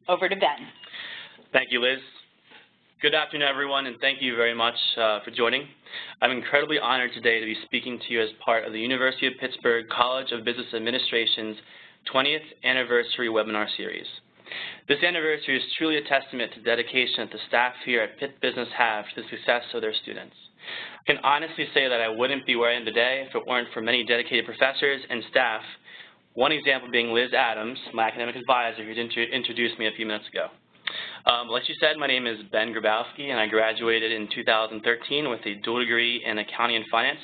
Over to Ben. Thank you, Liz. Good afternoon, everyone, and thank you very much for joining. I'm incredibly honored today to be speaking to you as part of the University of Pittsburgh College of Business Administration's 20th Anniversary Webinar Series. This anniversary is truly a testament to the dedication that the staff here at Pitt Business have to the success of their students. I can honestly say that I wouldn't be where I am today if it weren't for many dedicated professors and staff, one example being Liz Adams, my academic advisor, who introduced me a few minutes ago. Like she said, my name is Ben Grabowski, and I graduated in 2013 with a dual degree in accounting and finance.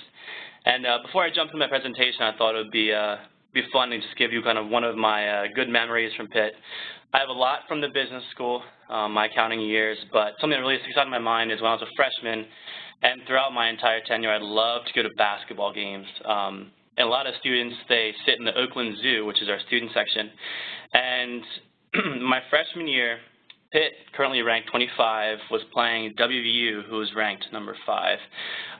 And before I jump into my presentation, I thought it would be fun to just give you kind of one of my good memories from Pitt. I have a lot from the business school, my accounting years, but something that really sticks out in my mind is when I was a freshman, and throughout my entire tenure, I loved to go to basketball games. And a lot of students, they sit in the Oakland Zoo, which is our student section. And my freshman year, Pitt, currently ranked 25, was playing WVU, who was ranked number 5. It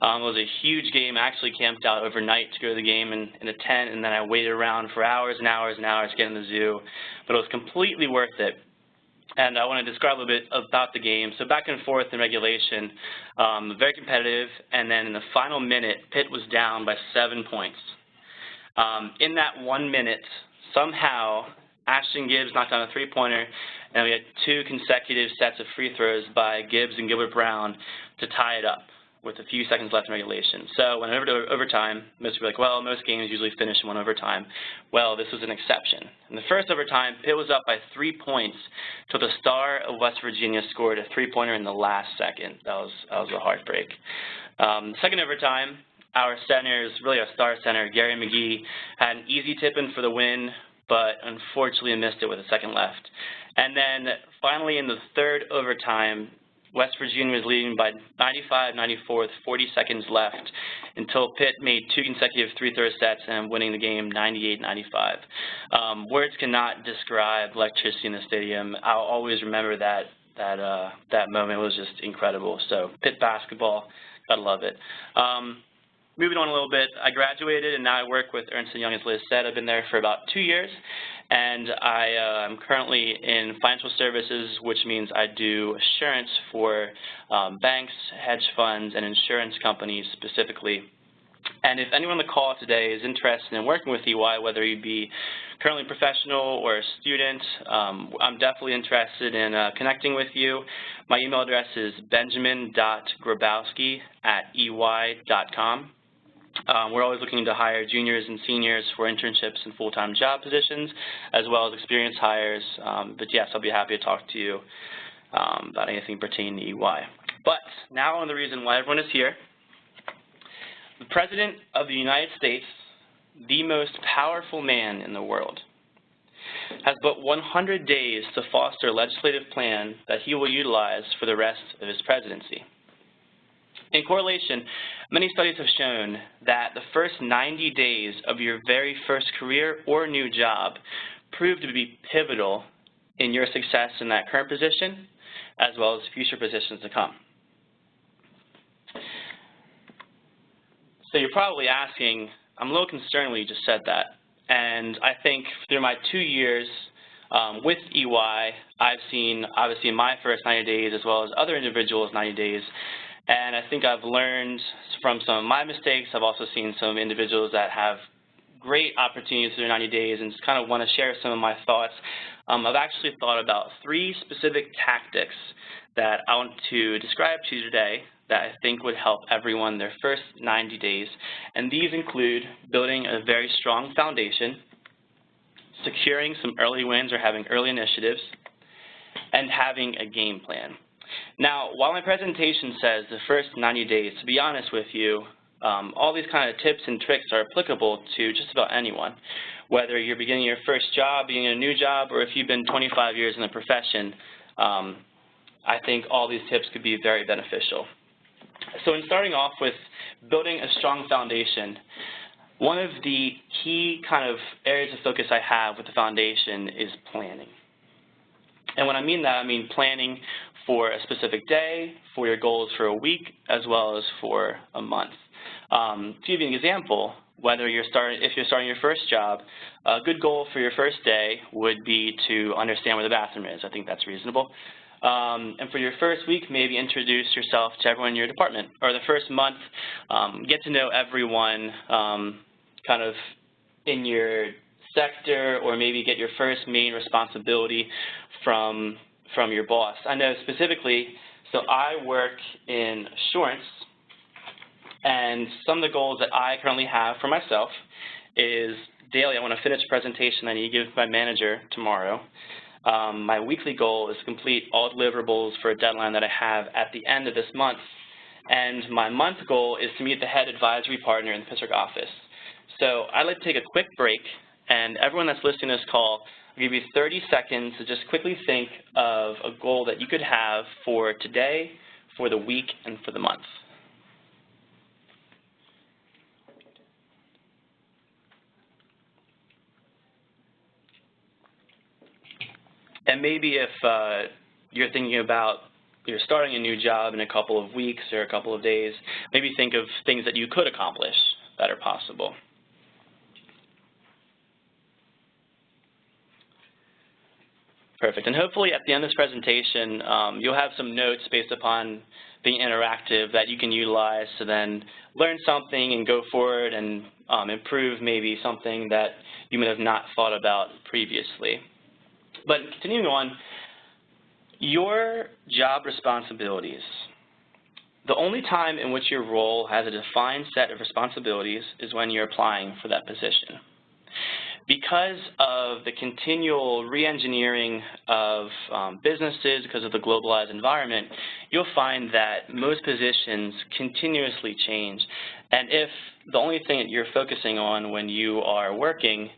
was a huge game. I actually camped out overnight to go to the game in a tent, and then I waited around for hours and hours and hours to get in the zoo. But it was completely worth it. And I want to describe a little bit about the game. So back and forth in regulation, very competitive. And then in the final minute, Pitt was down by 7 points. In that 1 minute, somehow, Ashton Gibbs knocked down a three-pointer, and we had 2 consecutive sets of free throws by Gibbs and Gilbert Brown to tie it up with a few seconds left in regulation. So when over to overtime, most people are like, well, most games usually finish in 1 overtime. Well, this was an exception. In the first overtime, Pitt was up by 3 points till the star of West Virginia scored a three-pointer in the last second. That was a heartbreak. Second overtime, our centers, really our star center, Gary McGee, had an easy tip-in for the win, but unfortunately missed it with a second left. And then finally in the third overtime, West Virginia was leading by 95-94 with 40 seconds left until Pitt made 2 consecutive free-throw sets and winning the game 98-95. Words cannot describe electricity in the stadium. I'll always remember that moment. It was just incredible. So Pitt basketball, gotta love it. Moving on a little bit, I graduated and now I work with Ernst & Young, as Liz said. I've been there for about 2 years, and I'm currently in financial services, which means I do assurance for banks, hedge funds, and insurance companies specifically. And if anyone on the call today is interested in working with EY, whether you be currently professional or a student, I'm definitely interested in connecting with you. My email address is benjamin.grabowski@ey.com. We're always looking to hire juniors and seniors for internships and full-time job positions, as well as experienced hires. But yes, I'll be happy to talk to you about anything pertaining to EY. But now on the reason why everyone is here. The President of the United States, the most powerful man in the world, has but 100 days to foster a legislative plan that he will utilize for the rest of his presidency. In correlation, many studies have shown that the first 90 days of your very first career or new job prove to be pivotal in your success in that current position, as well as future positions to come. So you're probably asking, I'm a little concerned when you just said that. And I think through my 2 years with EY, I've seen, obviously, my first 90 days as well as other individuals' 90 days. And I think I've learned from some of my mistakes. I've also seen some individuals that have great opportunities through 90 days and just kind of want to share some of my thoughts. I've actually thought about 3 specific tactics that I want to describe to you today that I think would help everyone their first 90 days. And these include building a very strong foundation, securing some early wins or having early initiatives, and having a game plan. Now, while my presentation says the first 90 days, to be honest with you, all these kind of tips and tricks are applicable to just about anyone. Whether you're beginning your first job, beginning a new job, or if you've been 25 years in the profession, I think all these tips could be very beneficial. So in starting off with building a strong foundation, one of the key kind of areas of focus I have with the foundation is planning. And when I mean that, I mean planning for a specific day, for your goals for a week, as well as for a month. To give you an example, if you're starting your first job, a good goal for your first day would be to understand where the bathroom is. I think that's reasonable. And for your first week, maybe introduce yourself to everyone in your department. Or the first month, get to know everyone kind of in your sector, or maybe get your first main responsibility from your boss. I know specifically, so I work in assurance, and some of the goals that I currently have for myself is daily I want to finish a presentation I need to give my manager tomorrow. My weekly goal is to complete all deliverables for a deadline that I have at the end of this month. And my month goal is to meet the head advisory partner in the Pittsburgh office. So I'd like to take a quick break, and everyone that's listening to this call, I'll give you 30 seconds to just quickly think of a goal that you could have for today, for the week, and for the month. And maybe if you're thinking about you're starting a new job in a couple of weeks or a couple of days, maybe think of things that you could accomplish that are possible. Perfect. And hopefully at the end of this presentation, you'll have some notes based upon being interactive that you can utilize to then learn something and go forward and improve maybe something that you may have not thought about previously. But continuing on, your job responsibilities. The only time in which your role has a defined set of responsibilities is when you're applying for that position. Because of the continual re-engineering of businesses, because of the globalized environment, you'll find that most positions continuously change. And if the only thing that you're focusing on when you are working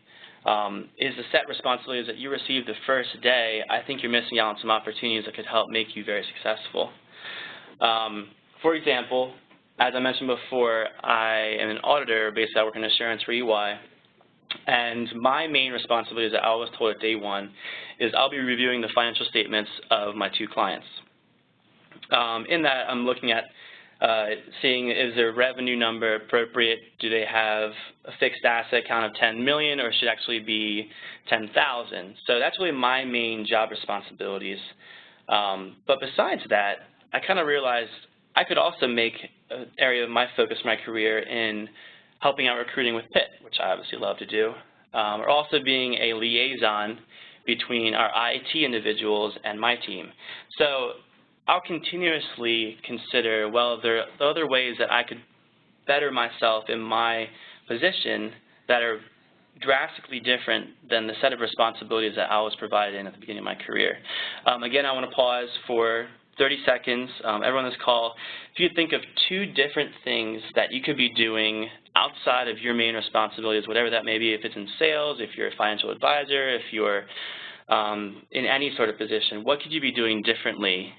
is the set responsibilities that you received the first day, I think you're missing out on some opportunities that could help make you very successful. For example, as I mentioned before, I am an auditor based I work in assurance for EY. And my main responsibility, as I was told at day one, is I'll be reviewing the financial statements of my two clients. In that, I'm looking at seeing is their revenue number appropriate? Do they have a fixed asset count of 10 million, or should actually be 10,000? So that's really my main job responsibilities. But besides that, I kind of realized I could also make an area of my focus for my career in helping out recruiting with Pitt, which I obviously love to do, or also being a liaison between our IT individuals and my team. So I'll continuously consider, well, there are other ways that I could better myself in my position that are drastically different than the set of responsibilities that I was provided in at the beginning of my career. Again, I want to pause for 30 seconds. Everyone on this call, if you think of two different things that you could be doing outside of your main responsibilities, whatever that may be, if it's in sales, if you're a financial advisor, if you're in any sort of position, what could you be doing differently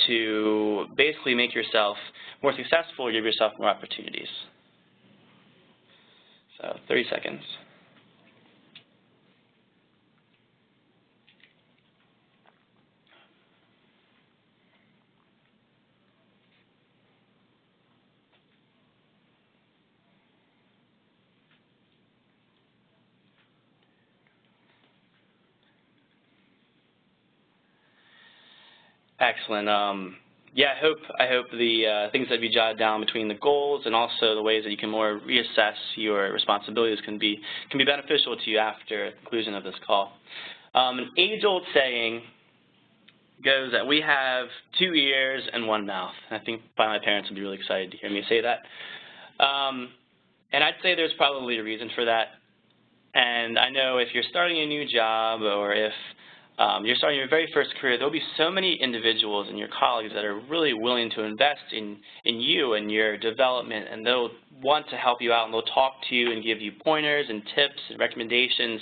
to basically make yourself more successful or give yourself more opportunities? So 30 seconds. Excellent. Yeah, I hope the things that you jotted down between the goals and also the ways that you can more reassess your responsibilities can be beneficial to you after the conclusion of this call. An age-old saying goes that we have 2 ears and 1 mouth. I think my parents would be really excited to hear me say that. And I'd say there's probably a reason for that. And I know if you're starting a new job, or if you're starting your very first career, there'll be so many individuals and your colleagues that are really willing to invest in you and your development, and they'll want to help you out, and they'll talk to you and give you pointers and tips and recommendations.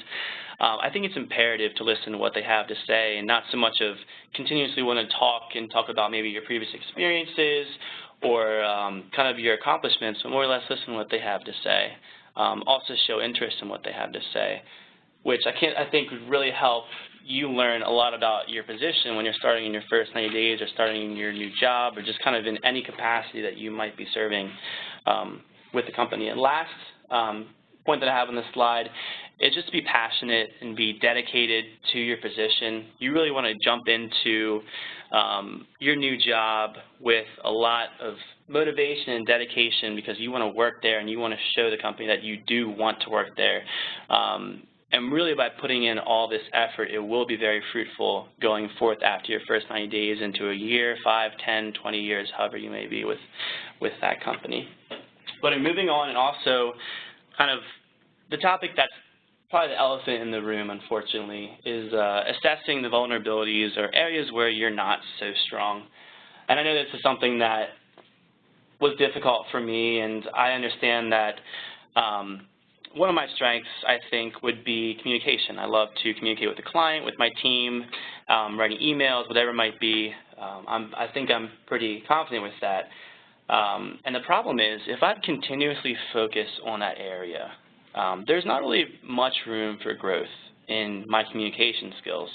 I think it's imperative to listen to what they have to say, and not so much of continuously want to talk about maybe your previous experiences or kind of your accomplishments, but more or less listen to what they have to say. Also show interest in what they have to say, which I think would really help you learn a lot about your position when you're starting in your first 90 days or starting in your new job, or just kind of in any capacity that you might be serving with the company. And last, point that I have on this slide is just to be passionate and be dedicated to your position. You really want to jump into your new job with a lot of motivation and dedication because you want to work there and you want to show the company that you do want to work there. And really by putting in all this effort, it will be very fruitful going forth after your first 90 days into a year, 5, 10, 20 years, however you may be with that company. But in moving on, and also kind of the topic that's probably the elephant in the room, unfortunately, is assessing the vulnerabilities or areas where you're not so strong. And I know this is something that was difficult for me, and I understand that one of my strengths, I think, would be communication. I love to communicate with the client, with my team, writing emails, whatever it might be. I think I'm pretty confident with that. And the problem is, if I continuously focus on that area, there's not really much room for growth in my communication skills.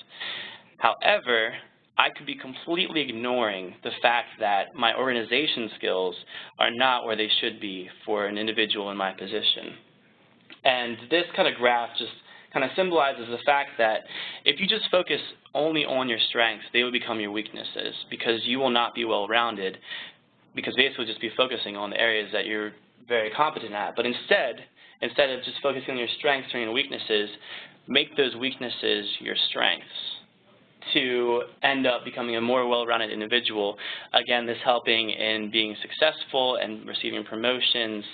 However, I could be completely ignoring the fact that my organization skills are not where they should be for an individual in my position. And this kind of graph just kind of symbolizes the fact that if you just focus only on your strengths, they will become your weaknesses because you will not be well-rounded, because basically just be focusing on the areas that you're very competent at. But instead of just focusing on your strengths or your weaknesses, make those weaknesses your strengths to end up becoming a more well-rounded individual. Again, this helping in being successful and receiving promotions.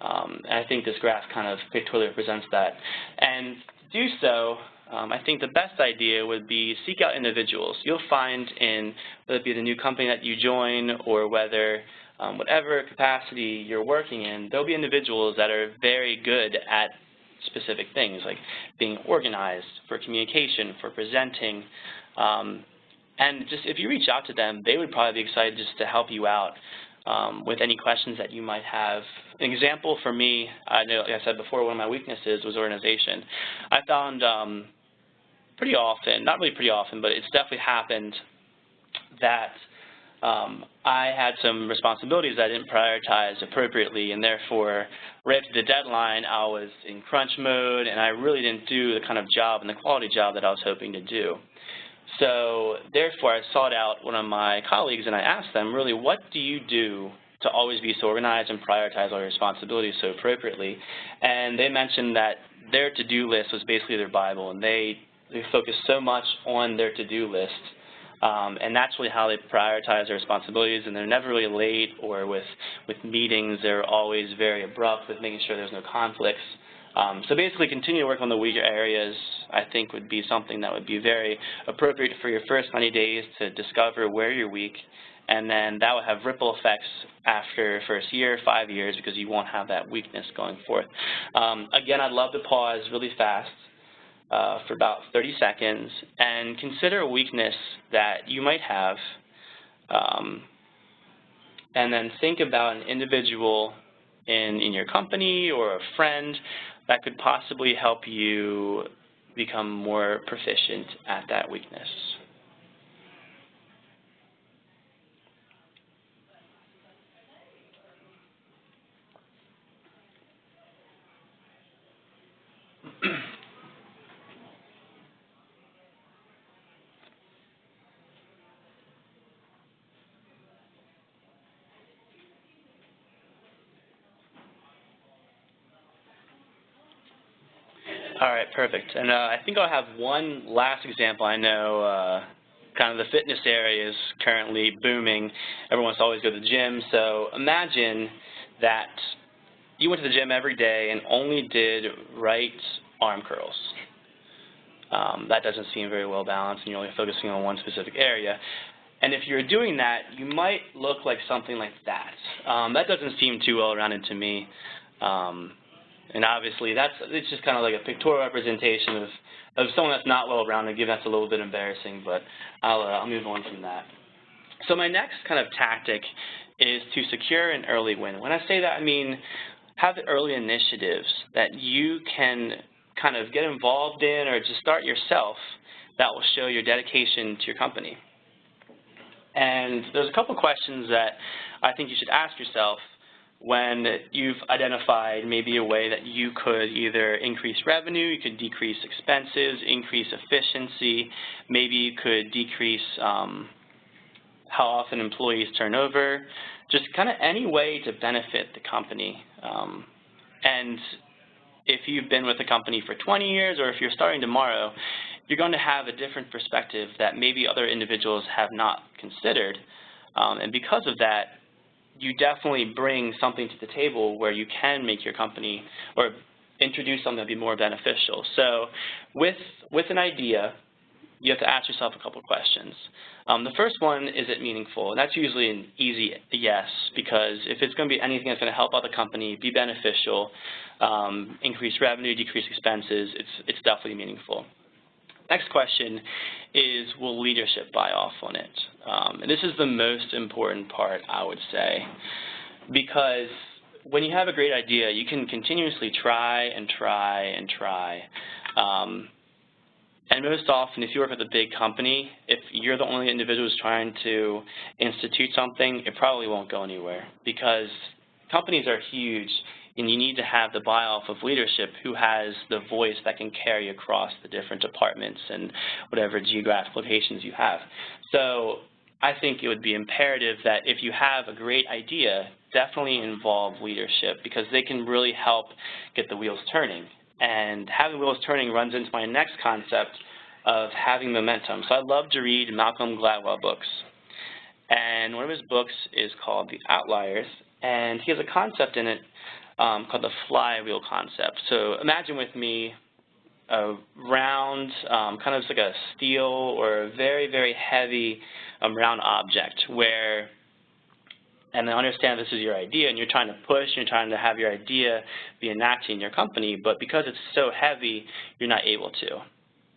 And I think this graph kind of pictorially represents that. And to do so, I think the best idea would be seek out individuals. You'll find in, whether it be the new company that you join or whether whatever capacity you're working in, there'll be individuals that are very good at specific things, like being organized, for communication, for presenting. And just if you reach out to them, they would probably be excited just to help you out with any questions that you might have. An example for me, I know, like I said before, one of my weaknesses was organization. I found pretty often, not really pretty often, but it's definitely happened that I had some responsibilities that I didn't prioritize appropriately, and therefore, right up to the deadline, I was in crunch mode, and I really didn't do the kind of job and the quality job that I was hoping to do. So therefore, I sought out one of my colleagues, and I asked them, really, what do you do to always be so organized and prioritize all your responsibilities so appropriately? And they mentioned that their to-do list was basically their Bible, and they focused so much on their to-do list. And that's really how they prioritize their responsibilities, and they're never really late, or with meetings, they're always very abrupt with making sure there's no conflicts. So basically, continue to work on the weaker areas, I think, would be something that would be very appropriate for your first 90 days to discover where you're weak, and then that will have ripple effects after first year, 5 years, because you won't have that weakness going forth. Again, I'd love to pause really fast for about 30 seconds and consider a weakness that you might have, and then think about an individual in your company or a friend that could possibly help you become more proficient at that weakness. All right, perfect. And I think I'll have one last example. I know kind of the fitness area is currently booming. Everyone wants to always go to the gym. So imagine that you went to the gym every day and only did right arm curls. That doesn't seem very well balanced, and you're only focusing on one specific area. And if you're doing that, you might look like something like that. That doesn't seem too well-rounded to me. And obviously, it's just kind of like a pictorial representation of someone that's not well-rounded. Given that's a little bit embarrassing, but I'll move on from that. So my next kind of tactic is to secure an early win. When I say that, I mean have early initiatives that you can kind of get involved in or just start yourself that will show your dedication to your company. And there's a couple questions that I think you should ask yourself when you've identified maybe a way that you could either increase revenue, you could decrease expenses, increase efficiency, maybe you could decrease how often employees turn over, just kind of any way to benefit the company. And if you've been with the company for 20 years or if you're starting tomorrow, you're going to have a different perspective that maybe other individuals have not considered. And because of that, you definitely bring something to the table where you can make your company or introduce something that would be more beneficial. So with an idea, you have to ask yourself a couple of questions. The first one, is it meaningful? And that's usually an easy yes, because if it's going to be anything that's going to help out the company, be beneficial, increase revenue, decrease expenses, it's definitely meaningful. Next question is, will leadership buy off on it? And this is the most important part, I would say, because when you have a great idea, you can continuously try and try and try. And most often, if you work with a big company, if you're the only individual who's trying to institute something, it probably won't go anywhere, because companies are huge, and you need to have the buy-off of leadership who has the voice that can carry across the different departments and whatever geographic locations you have. So I think it would be imperative that if you have a great idea, definitely involve leadership, because they can really help get the wheels turning. And having wheels turning runs into my next concept of having momentum. So I love to read Malcolm Gladwell books. And one of his books is called The Outliers, and he has a concept in it called the flywheel concept. So imagine with me a round, kind of like a steel or a very, very heavy round object where, and I understand this is your idea and you're trying to push, you're trying to have your idea be enacted in your company, but because it's so heavy, you're not able to.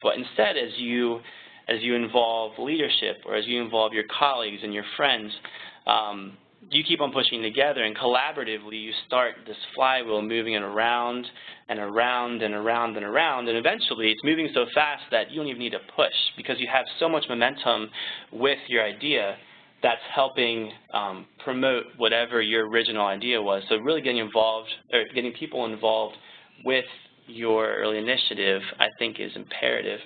But instead, as you involve leadership or as you involve your colleagues and your friends, you keep on pushing together, and collaboratively you start this flywheel moving it around and around and around and around, and eventually it's moving so fast that you don't even need to push, because you have so much momentum with your idea that's helping promote whatever your original idea was. So really getting involved, or getting people involved with your early initiative, I think is imperative.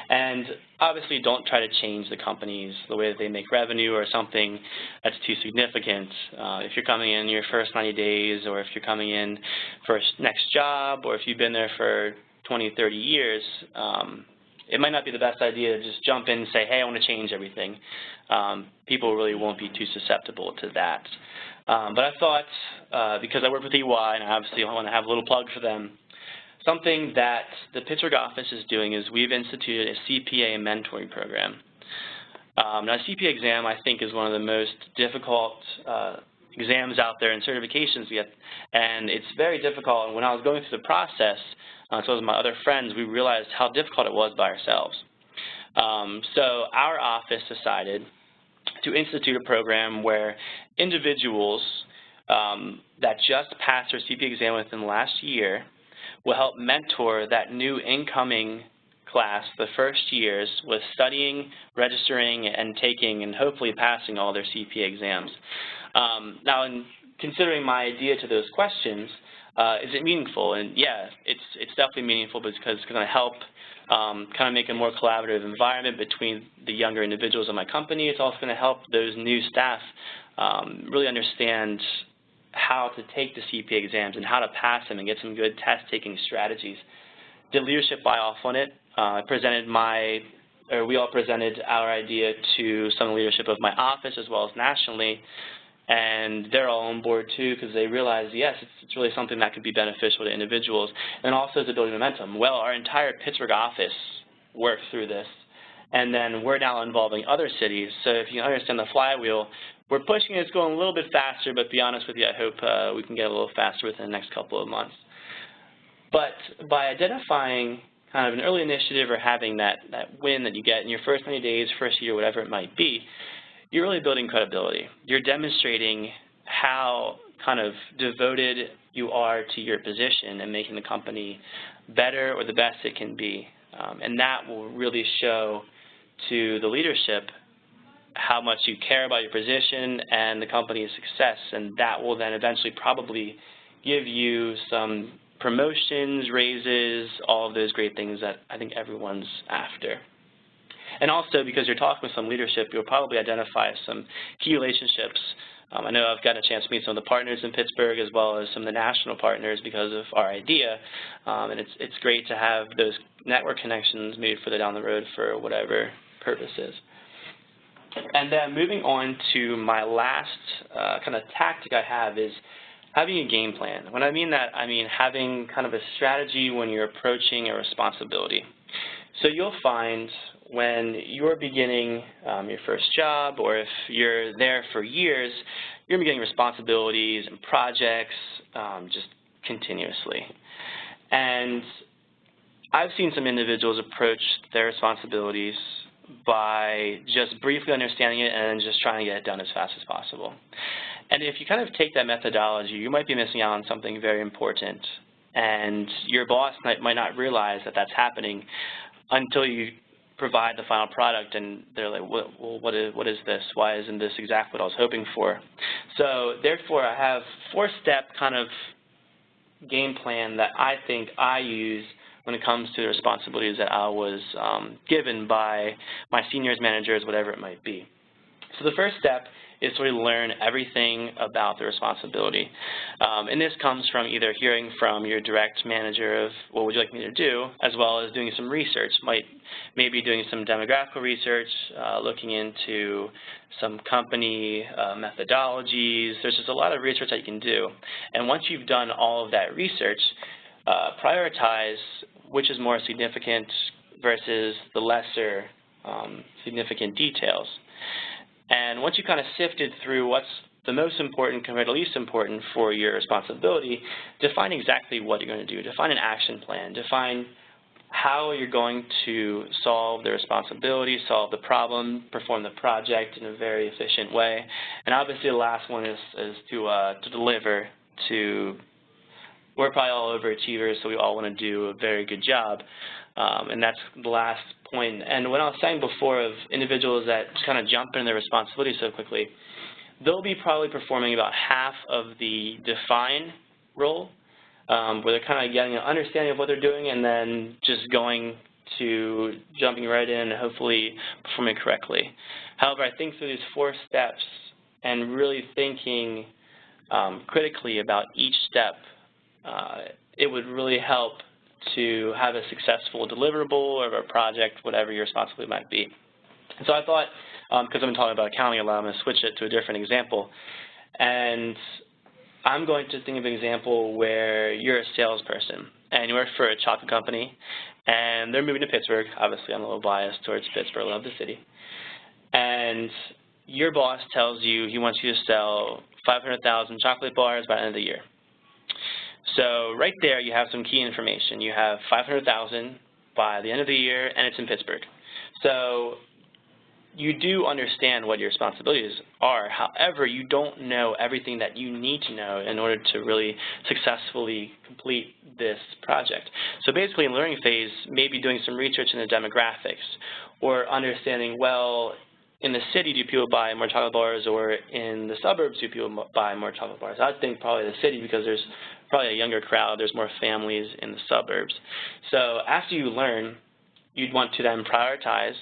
And obviously don't try to change the companies, the way that they make revenue or something that's too significant. If you're coming in your first 90 days, or if you're coming in for a next job, or if you've been there for 20, 30 years, it might not be the best idea to just jump in and say, hey, I want to change everything. People really won't be too susceptible to that. But I thought, because I work with EY, and I obviously want to have a little plug for them, something that the Pittsburgh office is doing is we've instituted a CPA mentoring program. Now, a CPA exam, I think, is one of the most difficult exams out there and certifications we get, and it's very difficult. And when I was going through the process, so with my other friends, we realized how difficult it was by ourselves. So our office decided to institute a program where individuals that just passed their CPA exam within the last year will help mentor that new incoming class, the first years, with studying, registering, and taking, and hopefully passing all their CPA exams. Now, in considering my idea to those questions, is it meaningful? And yeah, it's definitely meaningful, because it's going to help kind of make a more collaborative environment between the younger individuals in my company. It's also going to help those new staff really understand how to take the CPA exams and how to pass them and get some good test-taking strategies. Did leadership buy off on it? We all presented our idea to some leadership of my office as well as nationally, and they're all on board too, because they realize, yes, it's really something that could be beneficial to individuals, and also to building momentum. Well, our entire Pittsburgh office worked through this, and then we're now involving other cities. So if you understand the flywheel, we're pushing it, it's going a little bit faster, but to be honest with you, I hope we can get a little faster within the next couple of months. But by identifying kind of an early initiative or having that win that you get in your first 90 days, first year, whatever it might be, you're really building credibility. You're demonstrating how kind of devoted you are to your position and making the company better or the best it can be. And that will really show to the leadership how much you care about your position and the company's success, and that will then eventually probably give you some promotions, raises, all of those great things that I think everyone's after. And also, because you're talking with some leadership, you'll probably identify some key relationships. I know I've gotten a chance to meet some of the partners in Pittsburgh as well as some of the national partners because of our idea, and it's great to have those network connections maybe further down the road for whatever purposes. And then moving on to my last kind of tactic I have is having a game plan. When I mean that, I mean having kind of a strategy when you're approaching a responsibility. So you'll find when you're beginning your first job, or if you're there for years, you're going to be getting responsibilities and projects just continuously. And I've seen some individuals approach their responsibilities by just briefly understanding it and then just trying to get it done as fast as possible. And if you kind of take that methodology, you might be missing out on something very important. And your boss might not realize that that's happening until you provide the final product and they're like, well, what is this? Why isn't this exactly what I was hoping for? So therefore, I have four-step kind of game plan that I think I use when it comes to the responsibilities that I was given by my seniors, managers, whatever it might be. So the first step is to really learn everything about the responsibility. And this comes from either hearing from your direct manager of what would you like me to do, as well as doing some research, maybe doing some demographical research, looking into some company methodologies. There's just a lot of research that you can do. And once you've done all of that research, prioritize which is more significant versus the lesser significant details. And once you kind of sifted through what's the most important compared to least important for your responsibility, define exactly what you're going to do. Define an action plan. Define how you're going to solve the responsibility, solve the problem, perform the project in a very efficient way. And obviously the last one is to deliver. We're probably all overachievers, so we all want to do a very good job. And that's the last point. And what I was saying before of individuals that just kind of jump into their responsibilities so quickly, they'll be probably performing about half of the define role, where they're kind of getting an understanding of what they're doing and then just jumping right in and hopefully performing correctly. However, I think through these four steps and really thinking critically about each step, it would really help to have a successful deliverable or a project, whatever your responsibility might be. And so I thought, because I've been talking about accounting a lot, I'm going to switch it to a different example. And I'm going to think of an example where you're a salesperson and you work for a chocolate company and they're moving to Pittsburgh. Obviously, I'm a little biased towards Pittsburgh. I love the city. And your boss tells you he wants you to sell 500,000 chocolate bars by the end of the year. So right there, you have some key information. You have 500,000 by the end of the year, and it's in Pittsburgh. So you do understand what your responsibilities are. However, you don't know everything that you need to know in order to really successfully complete this project. So basically, in the learning phase, maybe doing some research in the demographics or understanding, well, in the city, do people buy more chocolate bars, or in the suburbs, do people buy more chocolate bars? I think probably the city, because there's probably a younger crowd. There's more families in the suburbs. So after you learn, you'd want to then prioritize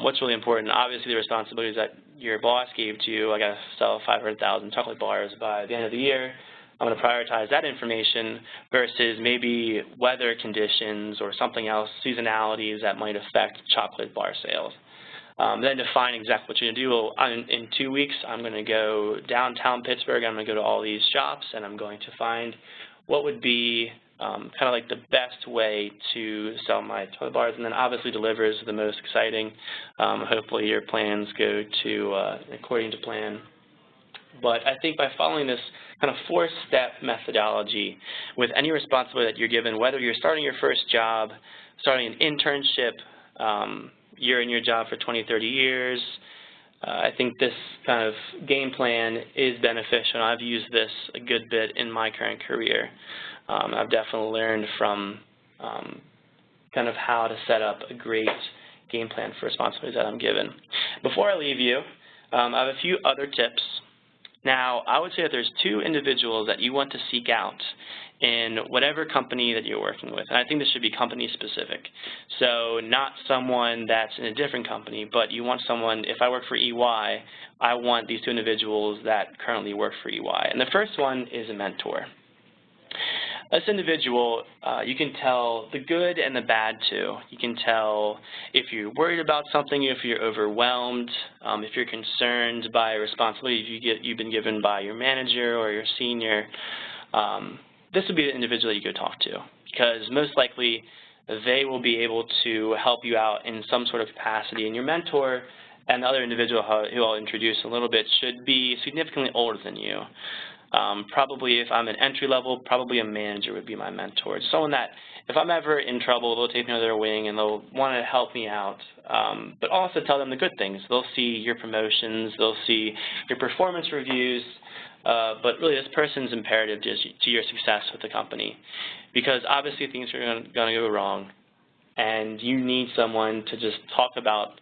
what's really important. Obviously, the responsibilities that your boss gave to you, I got to sell 500,000 chocolate bars by the end of the year. I'm going to prioritize that information versus maybe weather conditions or something else, seasonalities that might affect chocolate bar sales. Then define exactly what you're going to do. Well, in 2 weeks, I'm going to go downtown Pittsburgh. I'm going to go to all these shops, and I'm going to find what would be kind of like the best way to sell my chocolate bars, and then obviously deliver is the most exciting. Hopefully your plans go according to plan. But I think by following this kind of four-step methodology with any responsibility that you're given, whether you're starting your first job, starting an internship, you're in your job for 20, 30 years, I think this kind of game plan is beneficial. I've used this a good bit in my current career. I've definitely learned from kind of how to set up a great game plan for responsibilities that I'm given. Before I leave you, I have a few other tips. Now, I would say that there's two individuals that you want to seek out in whatever company that you're working with. And I think this should be company specific. So not someone that's in a different company, but you want someone, if I work for EY, I want these two individuals that currently work for EY. And the first one is a mentor. This individual, you can tell the good and the bad too. You can tell if you're worried about something, if you're overwhelmed, if you're concerned by a responsibility you've been given by your manager or your senior. This would be the individual that you could talk to, because most likely they will be able to help you out in some sort of capacity. And your mentor and the other individual who I'll introduce in a little bit should be significantly older than you. Probably if I'm an entry level, probably a manager would be my mentor. It's someone that if I'm ever in trouble, they'll take me under their wing and they'll want to help me out, but also tell them the good things. They'll see your promotions, they'll see your performance reviews, but really this person's imperative to your success with the company, because obviously things are going to go wrong and you need someone to just talk about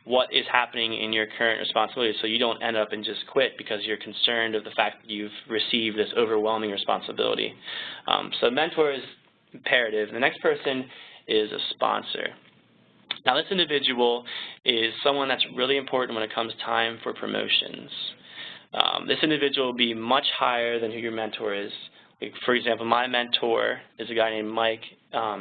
what is happening in your current responsibility so you don't end up and just quit because you're concerned of the fact that you've received this overwhelming responsibility. So mentor is imperative. The next person is a sponsor. Now this individual is someone that's really important when it comes time for promotions. This individual will be much higher than who your mentor is. Like, for example, my mentor is a guy named Mike.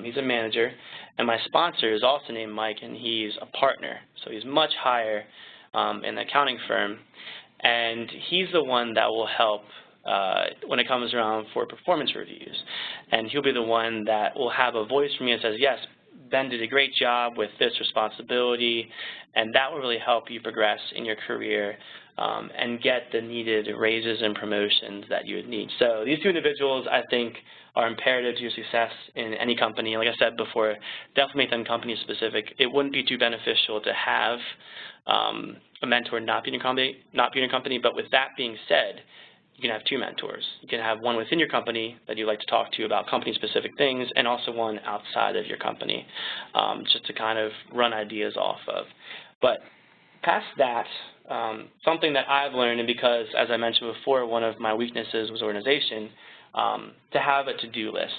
He's a manager, and my sponsor is also named Mike, and he's a partner. So he's much higher in the accounting firm, and he's the one that will help when it comes around for performance reviews. And he'll be the one that will have a voice for me that says, yes, Ben did a great job with this responsibility, and that will really help you progress in your career and get the needed raises and promotions that you would need. So these two individuals, I think, are imperative to your success in any company. Like I said before, definitely make them company specific. It wouldn't be too beneficial to have a mentor not be in your company, but with that being said, you can have two mentors. You can have one within your company that you like to talk to about company-specific things, and also one outside of your company, just to kind of run ideas off of. But past that, something that I've learned, and because, as I mentioned before, one of my weaknesses was organization, to have a to-do list.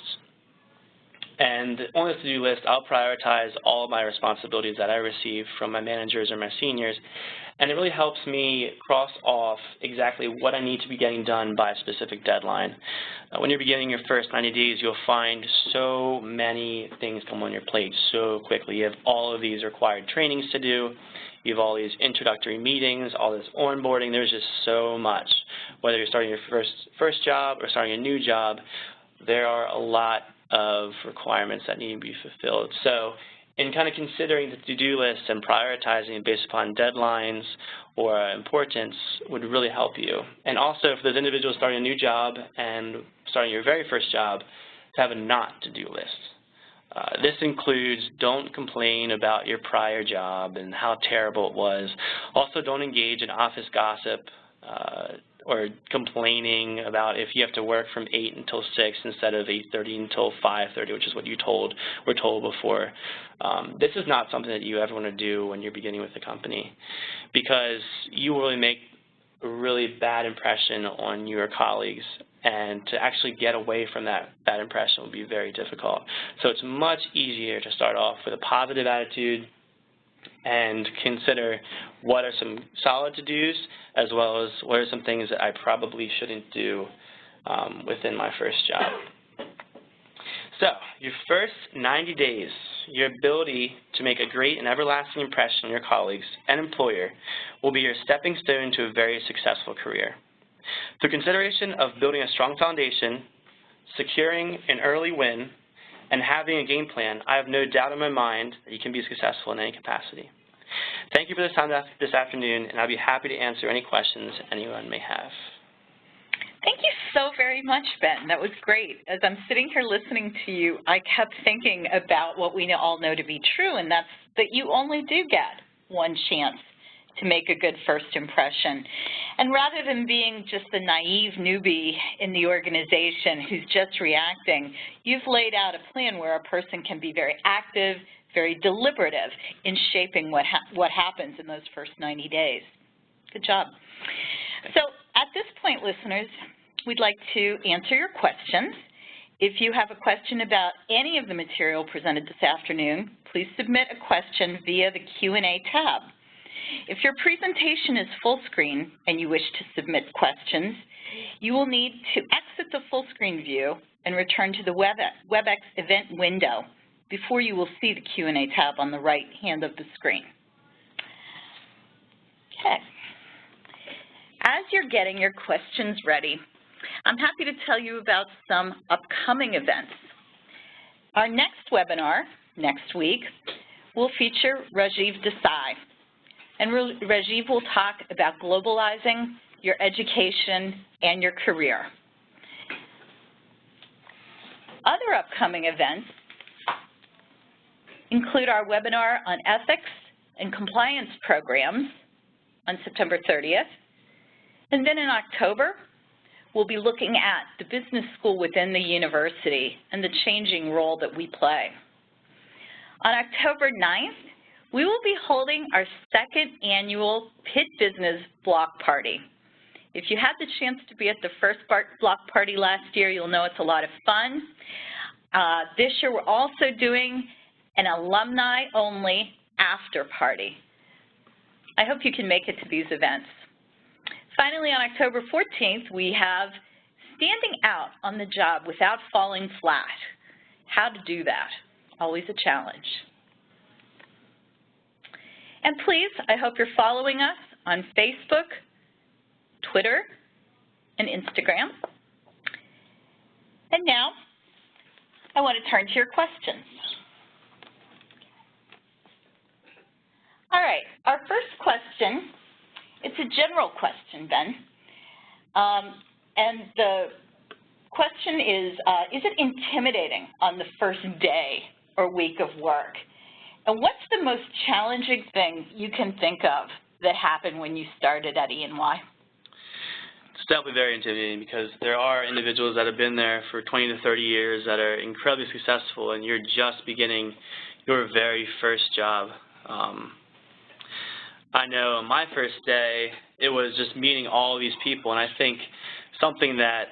And on this to-do list, I'll prioritize all of my responsibilities that I receive from my managers or my seniors, and it really helps me cross off exactly what I need to be getting done by a specific deadline. When you're beginning your first 90 days, you'll find so many things come on your plate so quickly. You have all of these required trainings to do. You have all these introductory meetings, all this onboarding. There's just so much. Whether you're starting your first job or starting a new job, there are a lot of requirements that need to be fulfilled. So in kind of considering the to-do list and prioritizing it based upon deadlines or importance would really help you. And also for those individuals starting a new job and starting your very first job, to have a not to-do list. This includes don't complain about your prior job and how terrible it was. Also, don't engage in office gossip or complaining about if you have to work from 8 until 6 instead of 8:30 until 5:30, which is what were told before. This is not something that you ever want to do when you're beginning with a company, because you will really make a really bad impression on your colleagues, and to actually get away from that bad impression will be very difficult. So it's much easier to start off with a positive attitude and consider what are some solid to-dos, as well as what are some things that I probably shouldn't do within my first job. So your first 90 days, your ability to make a great and everlasting impression on your colleagues and employer will be your stepping stone to a very successful career. Through consideration of building a strong foundation, securing an early win, and having a game plan, I have no doubt in my mind that you can be successful in any capacity. Thank you for this time this afternoon, and I'll be happy to answer any questions anyone may have. Thank you so very much, Ben. That was great. As I'm sitting here listening to you, I kept thinking about what we all know to be true, and that's that you only do get one chance to make a good first impression. And rather than being just the naive newbie in the organization who's just reacting, you've laid out a plan where a person can be very active, very deliberative in shaping what happens in those first 90 days. Good job. So at this point, listeners, we'd like to answer your questions. If you have a question about any of the material presented this afternoon, please submit a question via the Q&A tab. If your presentation is full screen and you wish to submit questions, you will need to exit the full screen view and return to the WebEx event window before you will see the Q&A tab on the right hand of the screen. Okay. As you're getting your questions ready, I'm happy to tell you about some upcoming events. Our next webinar, next week, will feature Rajiv Desai. And Rajiv will talk about globalizing your education and your career. Other upcoming events include our webinar on ethics and compliance programs on September 30th. And then in October, we'll be looking at the business school within the university and the changing role that we play. On October 9th, we will be holding our second annual Pitt Business Block Party. If you had the chance to be at the first block party last year, you'll know it's a lot of fun. This year, we're also doing an alumni-only after party. I hope you can make it to these events. Finally, on October 14th, we have Standing Out on the Job Without Falling Flat. How to do that, always a challenge. And please, I hope you're following us on Facebook, Twitter, and Instagram. And now, I want to turn to your questions. All right, our first question, it's a general question, Ben. And the question is it intimidating on the first day or week of work? And what's the most challenging thing you can think of that happened when you started at E&Y? It's definitely very intimidating because there are individuals that have been there for 20 to 30 years that are incredibly successful, and you're just beginning your very first job. I know on my first day, it was just meeting all these people, and I think something that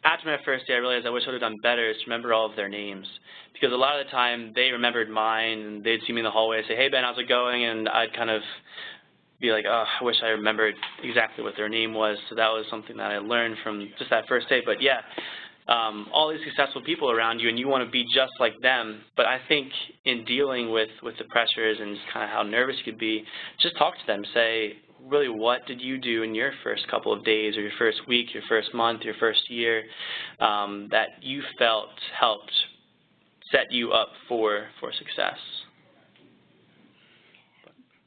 after my first day I realized I wish I would have done better is to remember all of their names. Because a lot of the time they remembered mine, and they'd see me in the hallway and say, "Hey Ben, how's it going?" And I'd kind of be like, "Oh, I wish I remembered exactly what their name was." So that was something that I learned from just that first day. But yeah, all these successful people around you, and you want to be just like them. But I think in dealing with the pressures and just kind of how nervous you could be, just talk to them. Say, really, what did you do in your first couple of days or your first week, your first month, your first year that you felt helped set you up for success?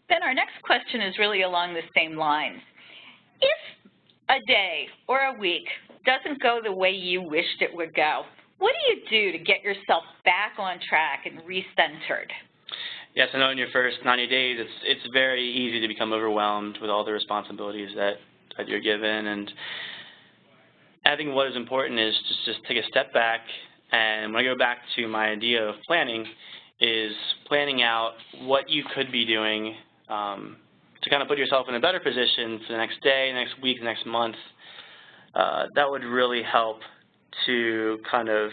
Ben, our next question is really along the same lines. If a day or a week doesn't go the way you wished it would go, what do you do to get yourself back on track and recentered? Yes, I know in your first 90 days, it's very easy to become overwhelmed with all the responsibilities that you're given. And I think what is important is just take a step back. And when I go back to my idea of planning, is planning out what you could be doing to kind of put yourself in a better position for the next day, next week, next month. That would really help to kind of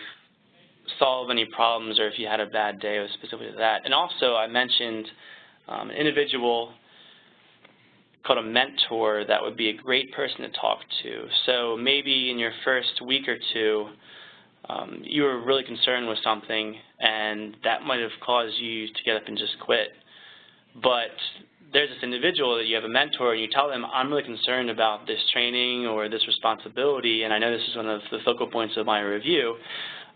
solve any problems, or if you had a bad day, or specifically that. And also, I mentioned an individual called a mentor that would be a great person to talk to. So maybe in your first week or two, you were really concerned with something, and that might have caused you to get up and just quit. But there's this individual that you have a mentor, and you tell them, "I'm really concerned about this training or this responsibility, and I know this is one of the focal points of my review.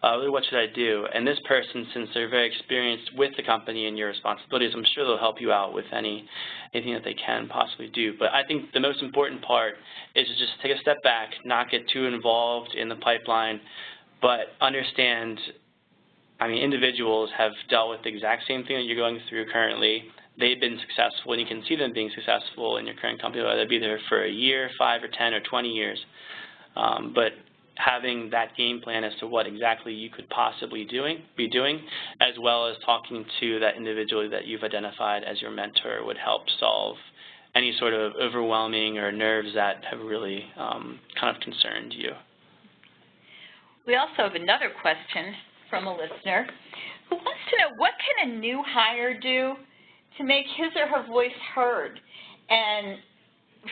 Really, what should I do?" And this person, since they're very experienced with the company and your responsibilities, I'm sure they'll help you out with anything that they can possibly do. But I think the most important part is to just take a step back, not get too involved in the pipeline, but understand, I mean, individuals have dealt with the exact same thing that you're going through currently. They've been successful, and you can see them being successful in your current company, whether they be there for a year, 5 or 10 or 20 years. But having that game plan as to what exactly you could possibly be doing, as well as talking to that individual that you've identified as your mentor would help solve any sort of overwhelming or nerves that have really kind of concerned you. We also have another question from a listener who wants to know, what can a new hire do to make his or her voice heard and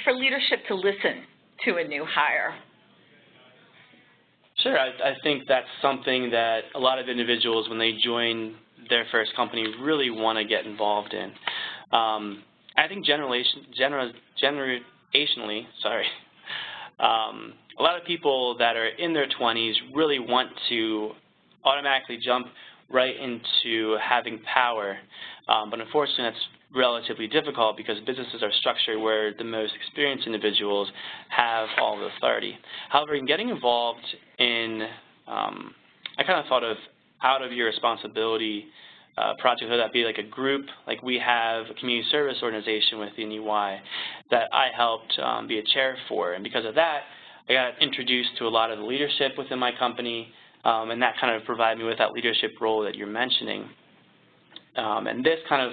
for leadership to listen to a new hire? Sure. I think that's something that a lot of individuals, when they join their first company, really want to get involved in. I think generationally, a lot of people that are in their 20s really want to automatically jump right into having power, but unfortunately that's relatively difficult because businesses are structured where the most experienced individuals have all the authority. However, in getting involved in, I kind of thought of out of your responsibility projects, whether that be like a group, like we have a community service organization within EY that I helped be a chair for, and because of that, I got introduced to a lot of the leadership within my company, and that kind of provided me with that leadership role that you're mentioning. And this kind of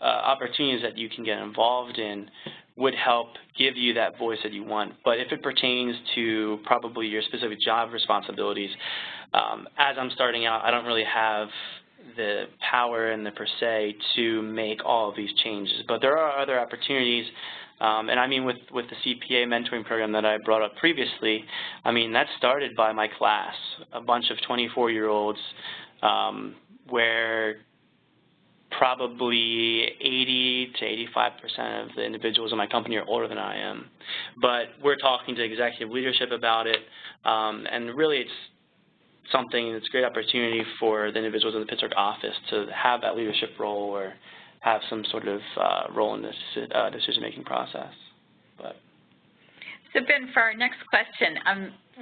opportunities that you can get involved in would help give you that voice that you want. But if it pertains to probably your specific job responsibilities, as I'm starting out, I don't really have the power and the per se to make all of these changes. But there are other opportunities, and I mean with the CPA mentoring program that I brought up previously, I mean that started by my class, a bunch of 24-year-olds where probably 80 to 85% of the individuals in my company are older than I am. But we're talking to executive leadership about it, and really it's something that's a great opportunity for the individuals in the Pittsburgh office to have that leadership role or have some sort of role in this decision-making process. But. So Ben, for our next question,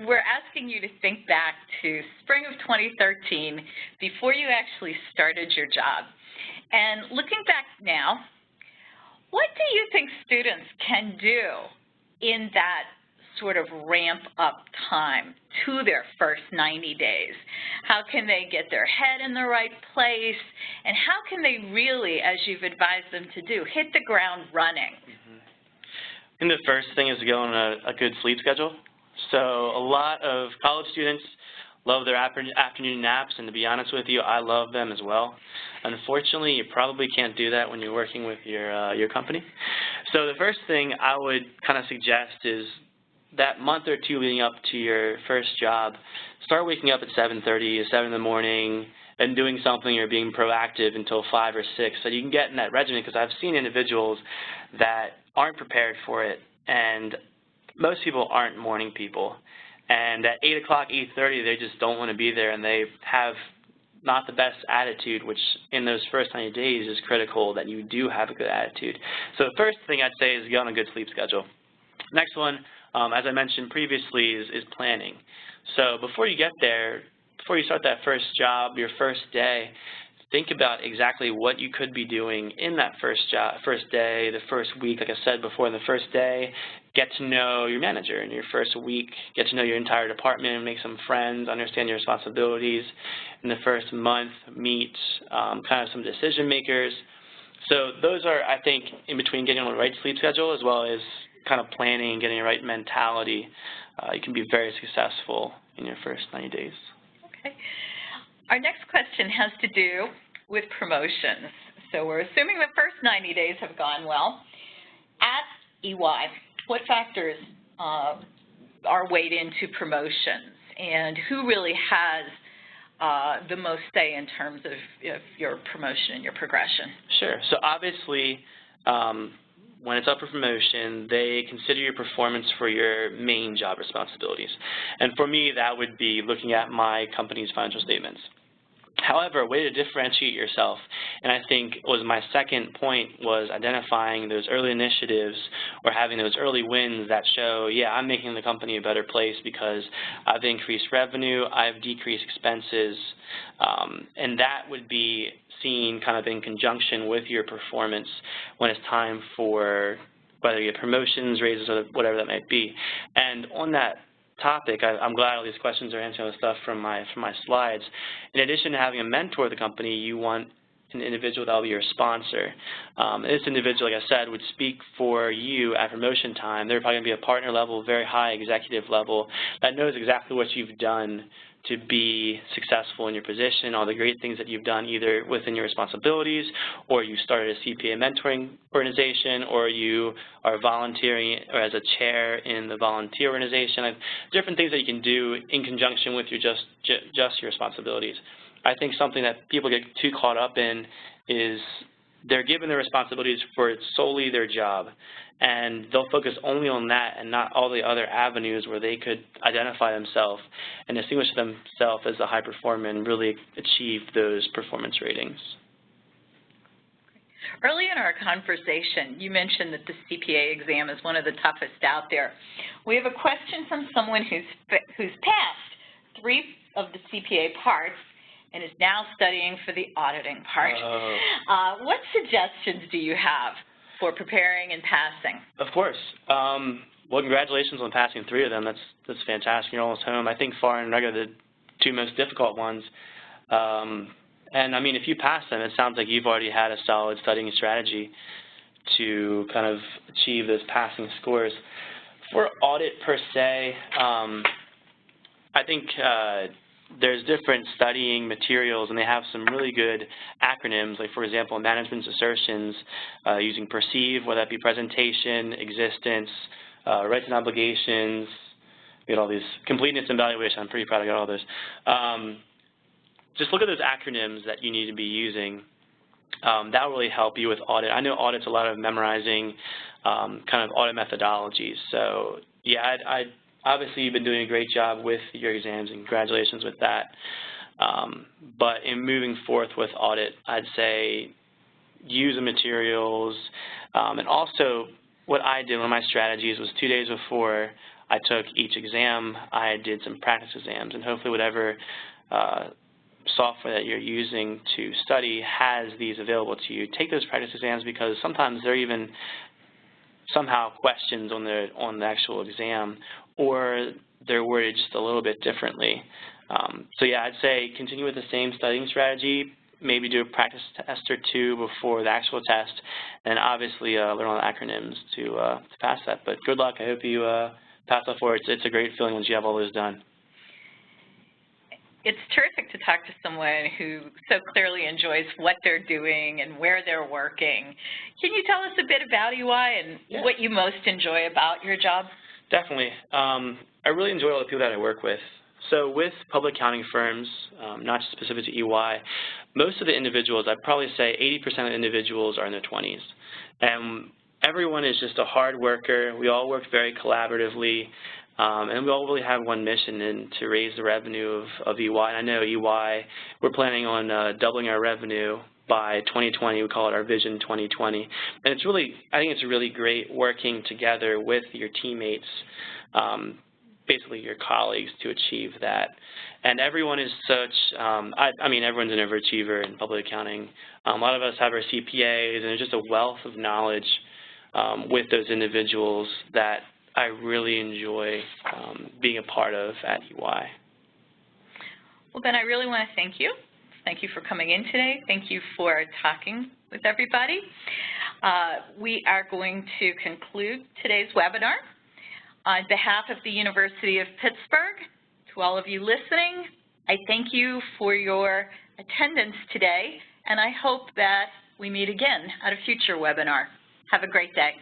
we're asking you to think back to spring of 2013 before you actually started your job. And looking back now, what do you think students can do in that sort of ramp-up time to their first 90 days? How can they get their head in the right place? And how can they really, as you've advised them to do, hit the ground running? I think the first thing is to go on a good sleep schedule. So a lot of college students love their afternoon naps, and to be honest with you, I love them as well. Unfortunately, you probably can't do that when you're working with your company. So the first thing I would kind of suggest is that month or two leading up to your first job, start waking up at 7:30 or 7 in the morning and doing something or being proactive until 5 or 6 so you can get in that regimen, because I've seen individuals that aren't prepared for it, and most people aren't morning people. And at 8 o'clock, 8:30, they just don't want to be there, and they have not the best attitude, which in those first 90 days is critical that you do have a good attitude. So the first thing I'd say is get on a good sleep schedule. Next one, as I mentioned previously, is planning. So before you get there, before you start that first job, your first day, think about exactly what you could be doing in that first day, the first week. Like I said before, in the first day, get to know your manager. In your first week, get to know your entire department, make some friends, understand your responsibilities. In the first month, meet kind of some decision makers. So those are, I think, in between getting on the right sleep schedule as well as kind of planning and getting the right mentality, you can be very successful in your first 90 days. Okay. Our next question has to do with promotions. So we're assuming the first 90 days have gone well. At EY, what factors are weighed into promotions, and who really has the most say in terms of your promotion and your progression? Sure. So obviously, when it's up for promotion, they consider your performance for your main job responsibilities. And for me, that would be looking at my company's financial statements. However, a way to differentiate yourself, and I think was my second point, was identifying those early initiatives or having those early wins that show, yeah, I'm making the company a better place because I've increased revenue, I've decreased expenses, and that would be seen kind of in conjunction with your performance when it's time for whether you get promotions, raises, or whatever that might be. And on that topic, I'm glad all these questions are answering the stuff from my slides. In addition to having a mentor at the company, you want an individual that will be your sponsor. This individual, like I said, would speak for you at promotion time. They're probably going to be a partner level, very high executive level, that knows exactly what you've done to be successful in your position, all the great things that you've done either within your responsibilities, or you started a CPA mentoring organization, or you are volunteering or as a chair in the volunteer organization. Different things that you can do in conjunction with your just your responsibilities. I think something that people get too caught up in is they're given the responsibilities for solely their job, and they'll focus only on that and not all the other avenues where they could identify themselves and distinguish themselves as a high performer and really achieve those performance ratings. Early in our conversation, you mentioned that the CPA exam is one of the toughest out there. We have a question from someone who's passed 3 of the CPA parts and is now studying for the auditing part. What suggestions do you have for preparing and passing? Of course. Well, congratulations on passing 3 of them. That's fantastic. You're almost home. I think foreign and regular are the 2 most difficult ones. And I mean, if you pass them, it sounds like you've already had a solid studying strategy to kind of achieve those passing scores. For audit per se, I think there's different studying materials, and they have some really good acronyms, like, for example, management's assertions, using perceive, whether that be presentation, existence, rights and obligations. We get all these, completeness and evaluation. I'm pretty proud I got all those. Just look at those acronyms that you need to be using. That will really help you with audit. I know audit's a lot of memorizing kind of audit methodologies. So, yeah, obviously, you've been doing a great job with your exams, and congratulations with that. But in moving forth with audit, I'd say use the materials. And also, what I did, one of my strategies was 2 days before I took each exam, I did some practice exams. And hopefully whatever software that you're using to study has these available to you. Take those practice exams, because sometimes they're even somehow questions on the actual exam, or they're worded just a little bit differently. So yeah, I'd say continue with the same studying strategy, maybe do a practice test or 2 before the actual test, and obviously learn all the acronyms to pass that. But good luck. I hope you pass that forward. It's a great feeling once you have all those done. It's terrific to talk to someone who so clearly enjoys what they're doing and where they're working. Can you tell us a bit about EY and what you most enjoy about your job? Definitely. I really enjoy all the people that I work with. So with public accounting firms, not just specific to EY, most of the individuals, I'd probably say 80% of the individuals are in their 20s. And everyone is just a hard worker. We all work very collaboratively. And we all really have one mission, to raise the revenue of EY. And I know EY, we're planning on doubling our revenue by 2020. We call it our Vision 2020. And it's really, I think it's really great working together with your teammates, basically your colleagues, to achieve that. And everyone is such, I mean, everyone's an overachiever in public accounting. A lot of us have our CPAs, and there's just a wealth of knowledge with those individuals that I really enjoy being a part of at EY. Well, Ben, I really want to thank you. Thank you for coming in today. Thank you for talking with everybody. We are going to conclude today's webinar. On behalf of the University of Pittsburgh, to all of you listening, I thank you for your attendance today, and I hope that we meet again at a future webinar. Have a great day.